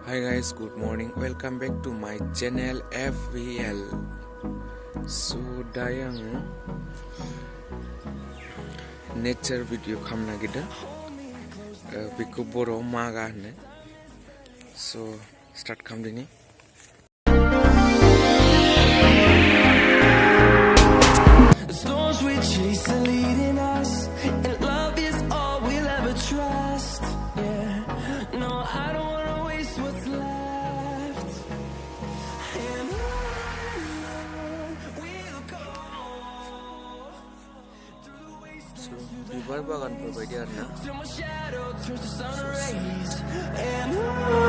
Hi guys, good morning. Welcome back to my channel FVL. So dayang nature video khamna gida. Biku boro maga ne. So start khamdini. The storms we chase are leading us, and love is all we'll ever trust. Yeah, no, I don't wanna waste what's left. And on we'll go through the wastelands, So bibar bagan por baidi arna. till my shadow turns to sun rays. And on